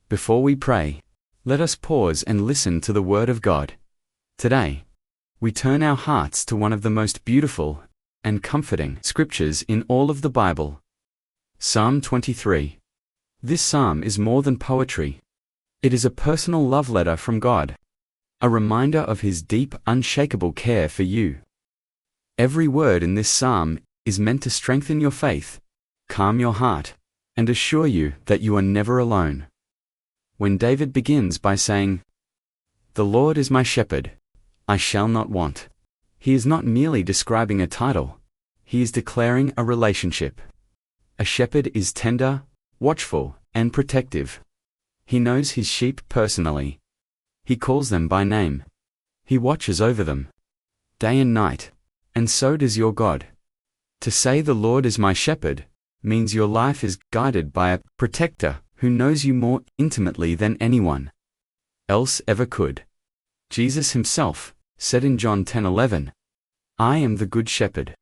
Before we pray, let us pause and listen to the Word of God. Today, we turn our hearts to one of the most beautiful and comforting scriptures in all of the Bible. Psalm 23. This psalm is more than poetry. It is a personal love letter from God, a reminder of His deep, unshakable care for you. Every word in this psalm is meant to strengthen your faith, calm your heart, and assure you that you are never alone. When David begins by saying, "The Lord is my shepherd, I shall not want," he is not merely describing a title, he is declaring a relationship. A shepherd is tender, watchful, and protective. He knows his sheep personally. He calls them by name. He watches over them, day and night, and so does your God. To say the Lord is my shepherd means your life is guided by a protector who knows you more intimately than anyone else ever could. Jesus himself said in John 10:11, "I am the good shepherd."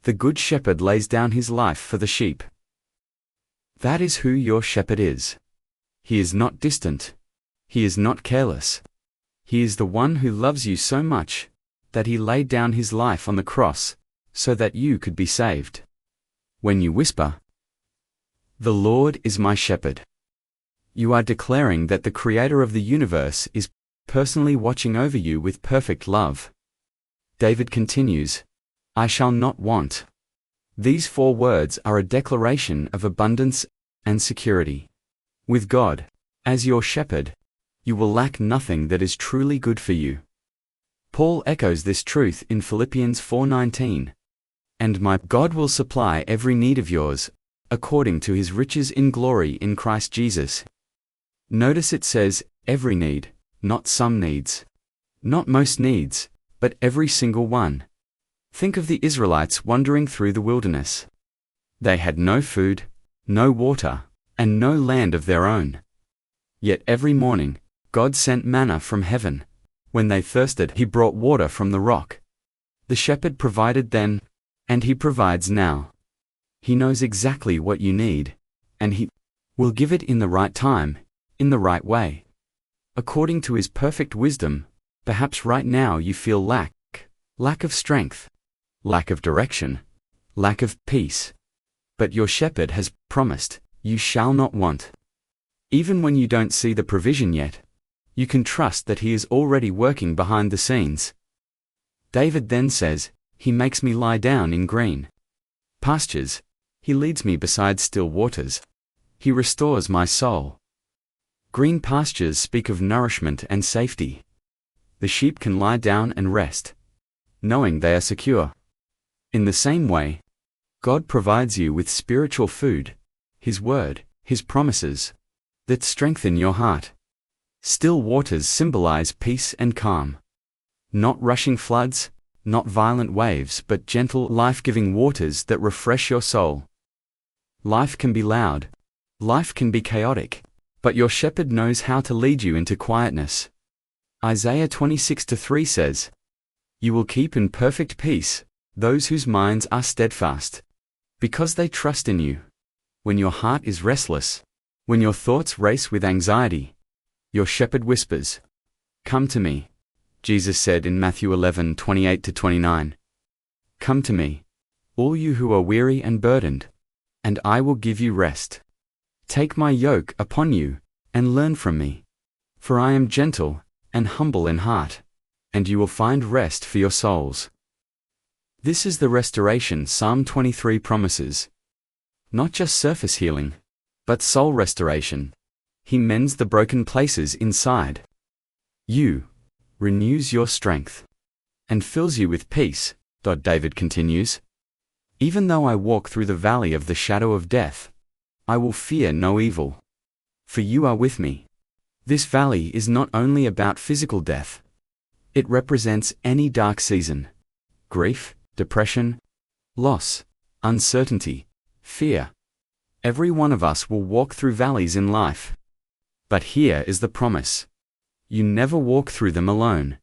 The good shepherd lays down his life for the sheep. That is who your shepherd is. He is not distant. He is not careless. He is the one who loves you so much that he laid down his life on the cross so that you could be saved. When you whisper, "The Lord is my shepherd," you are declaring that the Creator of the universe is personally watching over you with perfect love. David continues, "I shall not want." These 4 words are a declaration of abundance and security. With God as your shepherd, you will lack nothing that is truly good for you. Paul echoes this truth in Philippians 4:19. "And my God will supply every need of yours, according to His riches in glory in Christ Jesus." Notice it says, every need, not some needs. Not most needs, but every single one. Think of the Israelites wandering through the wilderness. They had no food, no water, and no land of their own. Yet every morning, God sent manna from heaven. When they thirsted, He brought water from the rock. The shepherd provided then, and He provides now. He knows exactly what you need, and He will give it in the right time, in the right way. According to His perfect wisdom, perhaps right now you feel lack of strength, lack of direction, lack of peace. But your shepherd has promised, you shall not want. Even when you don't see the provision yet, you can trust that He is already working behind the scenes. David then says, "He makes me lie down in green pastures. He leads me beside still waters. He restores my soul." Green pastures speak of nourishment and safety. The sheep can lie down and rest, knowing they are secure. In the same way, God provides you with spiritual food, His Word, His promises, that strengthen your heart. Still waters symbolize peace and calm. Not rushing floods, not violent waves, but gentle, life-giving waters that refresh your soul. Life can be loud. Life can be chaotic. But your shepherd knows how to lead you into quietness. Isaiah 26:3 says, "You will keep in perfect peace those whose minds are steadfast, because they trust in you." When your heart is restless, when your thoughts race with anxiety, your shepherd whispers, "Come to me." Jesus said in Matthew 11:28-29, "Come to me, all you who are weary and burdened, and I will give you rest. Take my yoke upon you, and learn from me. For I am gentle and humble in heart, and you will find rest for your souls." This is the restoration Psalm 23 promises. Not just surface healing, but soul restoration. He mends the broken places inside you, renews your strength, and fills you with peace. David continues, "Even though I walk through the valley of the shadow of death, I will fear no evil. For you are with me." This valley is not only about physical death. It represents any dark season, grief, depression, loss, uncertainty, fear. Every one of us will walk through valleys in life. But here is the promise. You never walk through them alone.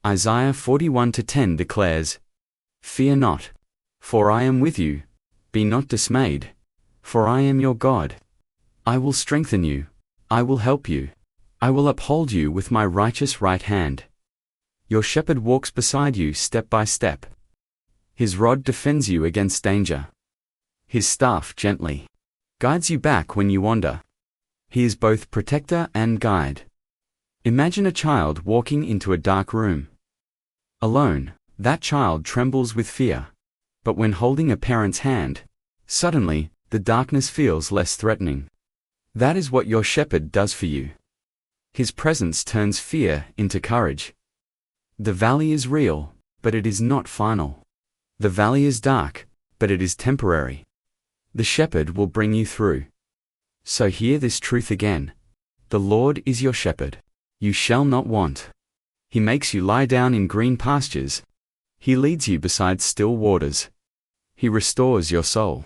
Isaiah 41:10 declares, "Fear not, for I am with you. Be not dismayed, for I am your God. I will strengthen you. I will help you. I will uphold you with my righteous right hand. Your shepherd walks beside you step by step. His rod defends you against danger. His staff gently guides you back when you wander. He is both protector and guide. Imagine a child walking into a dark room. Alone, that child trembles with fear. But when holding a parent's hand, suddenly, the darkness feels less threatening. That is what your shepherd does for you. His presence turns fear into courage. The valley is real, but it is not final. The valley is dark, but it is temporary. The shepherd will bring you through. So hear this truth again. The Lord is your shepherd. You shall not want. He makes you lie down in green pastures. He leads you beside still waters. He restores your soul.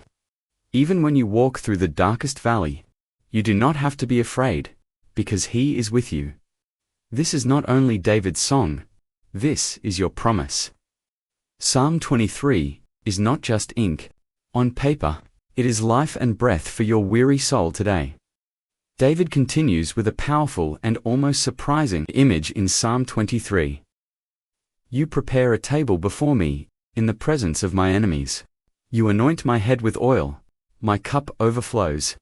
Even when you walk through the darkest valley, you do not have to be afraid, because He is with you. This is not only David's song, this is your promise. Psalm 23 is not just ink on paper, it is life and breath for your weary soul today. David continues with a powerful and almost surprising image in Psalm 23. You prepare a table before me, in the presence of my enemies. You anoint my head with oil, my cup overflows.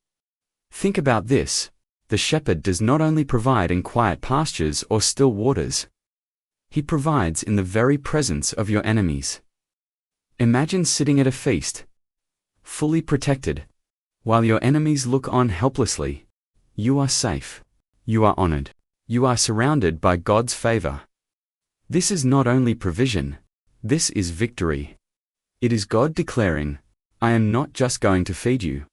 Think about this. The shepherd does not only provide in quiet pastures or still waters. He provides in the very presence of your enemies. Imagine sitting at a feast, fully protected, while your enemies look on helplessly. You are safe. You are honored. You are surrounded by God's favor. This is not only provision, this is victory. It is God declaring, I am not just going to feed you.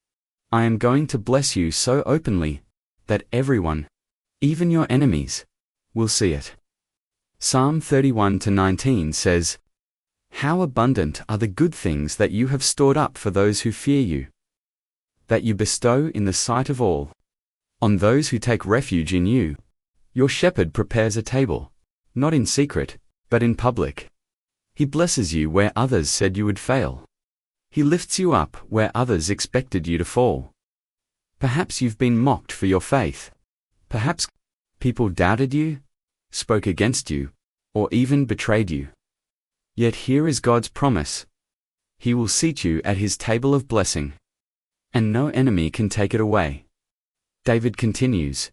I am going to bless you so openly that everyone, even your enemies, will see it. Psalm 31-19 says, How abundant are the good things that you have stored up for those who fear you, that you bestow in the sight of all. On those who take refuge in you, your shepherd prepares a table, not in secret, but in public. He blesses you where others said you would fail. He lifts you up where others expected you to fall. Perhaps you've been mocked for your faith. Perhaps people doubted you, spoke against you, or even betrayed you. Yet here is God's promise. He will seat you at His table of blessing, and no enemy can take it away. David continues,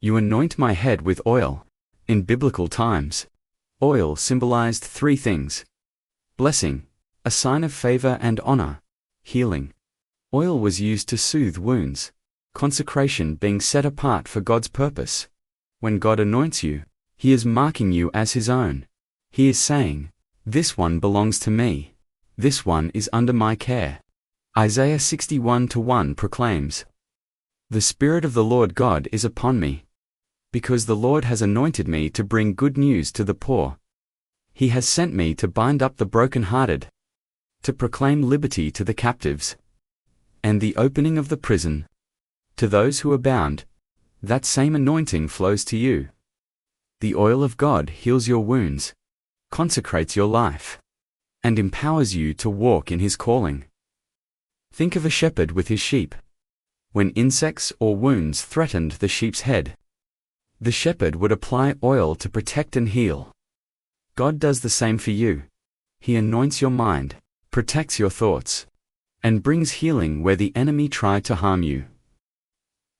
You anoint my head with oil. In biblical times, oil symbolized three things: blessing, a sign of favor and honor; healing. Oil was used to soothe wounds; consecration, being set apart for God's purpose. When God anoints you, He is marking you as His own. He is saying, This one belongs to me. This one is under my care. Isaiah 61:1 proclaims, The Spirit of the Lord God is upon me, because the Lord has anointed me to bring good news to the poor. He has sent me to bind up the brokenhearted, to proclaim liberty to the captives, and the opening of the prison to those who are bound. That same anointing flows to you. The oil of God heals your wounds, consecrates your life, and empowers you to walk in His calling. Think of a shepherd with his sheep. When insects or wounds threatened the sheep's head, the shepherd would apply oil to protect and heal. God does the same for you. He anoints your mind, protects your thoughts, and brings healing where the enemy tried to harm you.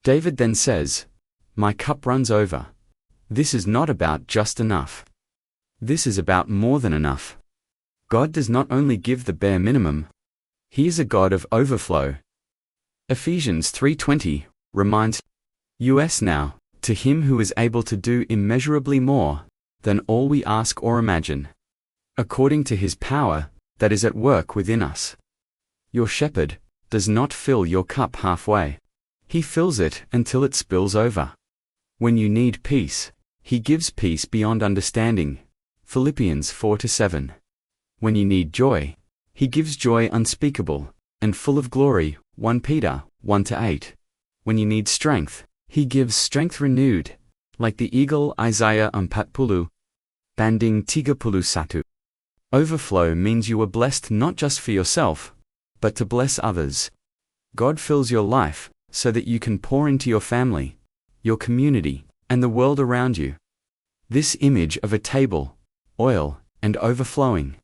David then says, My cup runs over. This is not about just enough. This is about more than enough. God does not only give the bare minimum, He is a God of overflow. Ephesians 3:20 reminds us now, to Him who is able to do immeasurably more than all we ask or imagine, according to His power that is at work within us. Your shepherd does not fill your cup halfway. He fills it until it spills over. When you need peace, He gives peace beyond understanding. Philippians 4:7. When you need joy, He gives joy unspeakable and full of glory. 1 Peter 1:8. When you need strength, He gives strength renewed, like the eagle. Isaiah 40, banding 31. Overflow means you are blessed not just for yourself, but to bless others. God fills your life so that you can pour into your family, your community, and the world around you. This image of a table, oil, and overflowing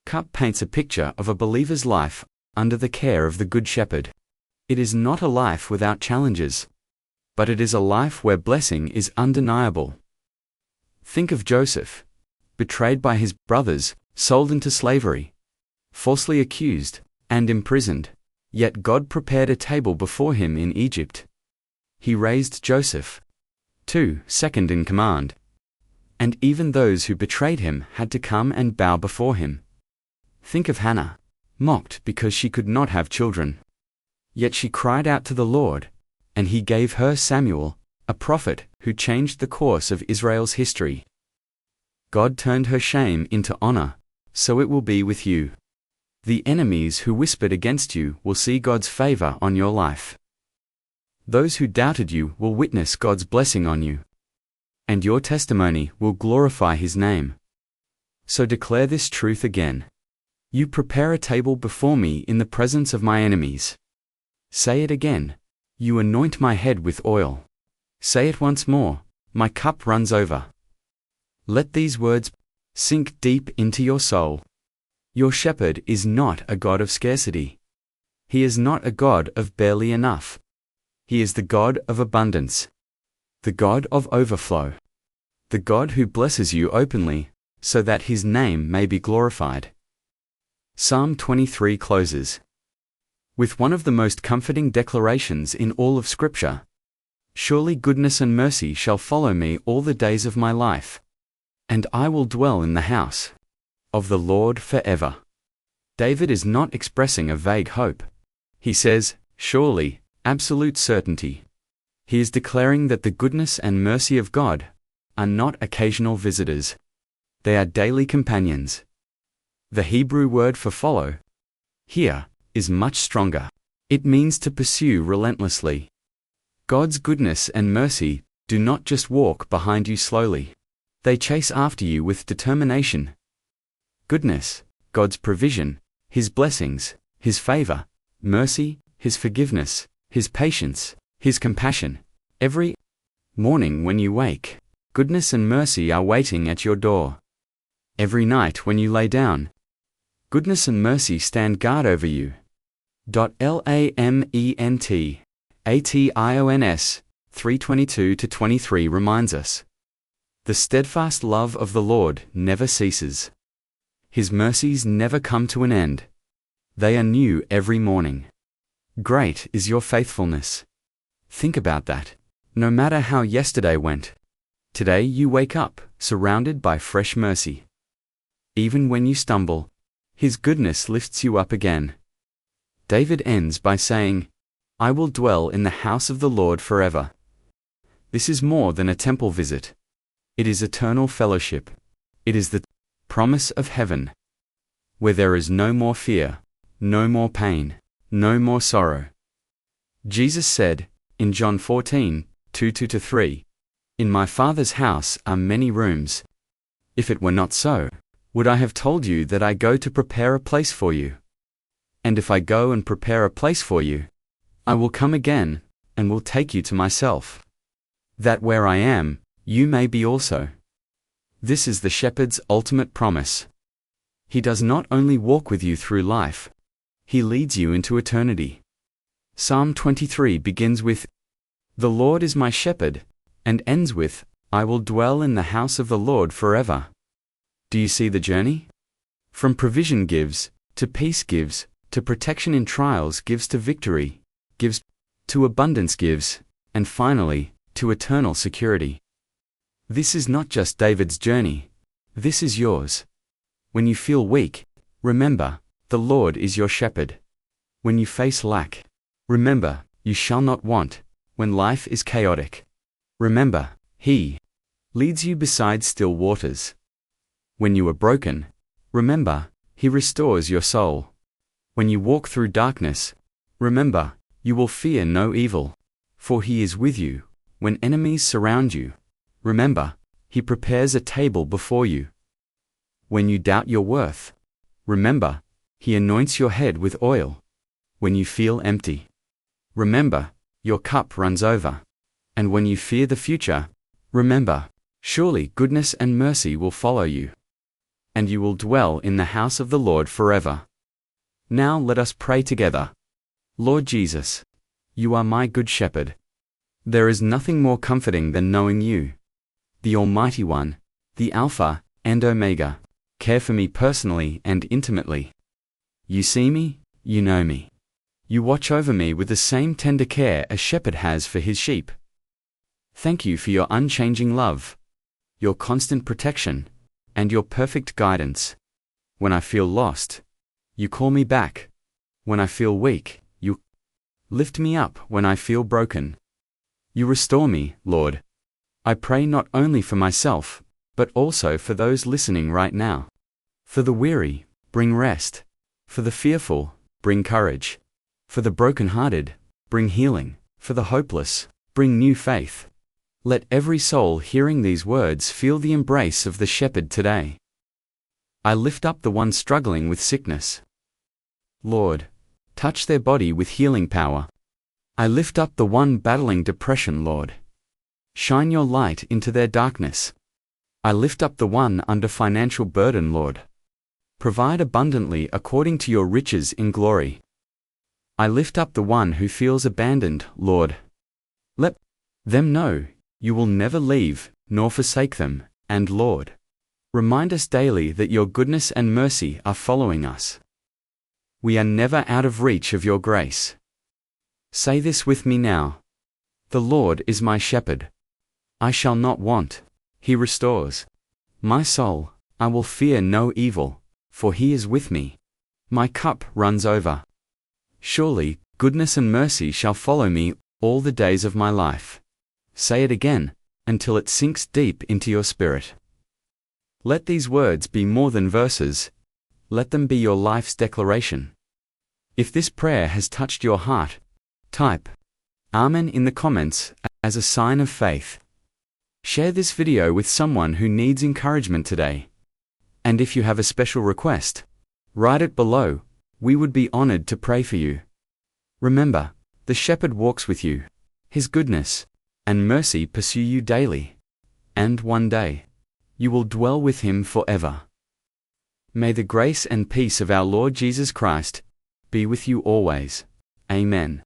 cup paints a picture of a believer's life under the care of the Good Shepherd. It is not a life without challenges, but it is a life where blessing is undeniable. Think of Joseph, betrayed by his brothers, sold into slavery, falsely accused, and imprisoned, yet God prepared a table before him in Egypt. He raised Joseph, too, second in command, and even those who betrayed him had to come and bow before him. Think of Hannah, mocked because she could not have children. Yet she cried out to the Lord, and he gave her Samuel, a prophet who changed the course of Israel's history. God turned her shame into honor, so it will be with you. The enemies who whispered against you will see God's favor on your life. Those who doubted you will witness God's blessing on you, and your testimony will glorify His name. So declare this truth again. You prepare a table before me in the presence of my enemies. Say it again. You anoint my head with oil. Say it once more. My cup runs over. Let these words sink deep into your soul. Your shepherd is not a God of scarcity. He is not a God of barely enough. He is the God of abundance, the God of overflow, the God who blesses you openly, so that His name may be glorified. Psalm 23 closes with one of the most comforting declarations in all of Scripture. Surely goodness and mercy shall follow me all the days of my life, and I will dwell in the house of the Lord forever. David is not expressing a vague hope. He says, surely, absolute certainty. He is declaring that the goodness and mercy of God are not occasional visitors. They are daily companions. The Hebrew word for follow here is much stronger. It means to pursue relentlessly. God's goodness and mercy do not just walk behind you slowly. They chase after you with determination. Goodness, God's provision, His blessings, His favor, mercy, His forgiveness, His patience, His compassion. Every morning when you wake, goodness and mercy are waiting at your door. Every night when you lay down, goodness and mercy stand guard over you. Lament 3:22-23 reminds us. The steadfast love of the Lord never ceases. His mercies never come to an end. They are new every morning. Great is your faithfulness. Think about that. No matter how yesterday went, today you wake up surrounded by fresh mercy. Even when you stumble, His goodness lifts you up again. David ends by saying, I will dwell in the house of the Lord forever. This is more than a temple visit. It is eternal fellowship. It is the promise of heaven, where there is no more fear, no more pain, no more sorrow. Jesus said, in John 14:2-3, In my Father's house are many rooms. If it were not so, would I have told you that I go to prepare a place for you? And if I go and prepare a place for you, I will come again, and will take you to myself, that where I am, you may be also. This is the shepherd's ultimate promise. He does not only walk with you through life, He leads you into eternity. Psalm 23 begins with, The Lord is my shepherd, and ends with, I will dwell in the house of the Lord forever. Do you see the journey? From provision gives, to peace gives, to protection in trials gives, to victory gives, to abundance gives, and finally, to eternal security. This is not just David's journey. This is yours. When you feel weak, remember, the Lord is your shepherd. When you face lack, remember, you shall not want. When life is chaotic, remember, He leads you beside still waters. When you are broken, remember, He restores your soul. When you walk through darkness, remember, you will fear no evil, for He is with you. When enemies surround you, remember, He prepares a table before you. When you doubt your worth, remember, He anoints your head with oil. When you feel empty, remember, your cup runs over. And when you fear the future, remember, surely goodness and mercy will follow you, and you will dwell in the house of the Lord forever. Now let us pray together. Lord Jesus, you are my good shepherd. There is nothing more comforting than knowing you, the Almighty One, the Alpha and Omega, care for me personally and intimately. You see me, you know me. You watch over me with the same tender care a shepherd has for his sheep. Thank you for your unchanging love, your constant protection, and your perfect guidance. When I feel lost, you call me back. When I feel weak, you lift me up. When I feel broken, you restore me, Lord. I pray not only for myself, but also for those listening right now. For the weary, bring rest. For the fearful, bring courage. For the broken-hearted, bring healing. For the hopeless, bring new faith. Let every soul hearing these words feel the embrace of the shepherd today. I lift up the one struggling with sickness. Lord, touch their body with healing power. I lift up the one battling depression, Lord. Shine your light into their darkness. I lift up the one under financial burden, Lord. Provide abundantly according to your riches in glory. I lift up the one who feels abandoned, Lord. Let them know you will never leave nor forsake them, and Lord, remind us daily that your goodness and mercy are following us. We are never out of reach of your grace. Say this with me now. The Lord is my shepherd. I shall not want. He restores my soul. I will fear no evil, for he is with me. My cup runs over. Surely, goodness and mercy shall follow me all the days of my life. Say it again, until it sinks deep into your spirit. Let these words be more than verses. Let them be your life's declaration. If this prayer has touched your heart, type Amen in the comments as a sign of faith. Share this video with someone who needs encouragement today. And if you have a special request, write it below. We would be honored to pray for you. Remember, the shepherd walks with you. His goodness and mercy pursue you daily. And one day, you will dwell with him forever. May the grace and peace of our Lord Jesus Christ be with you always. Amen.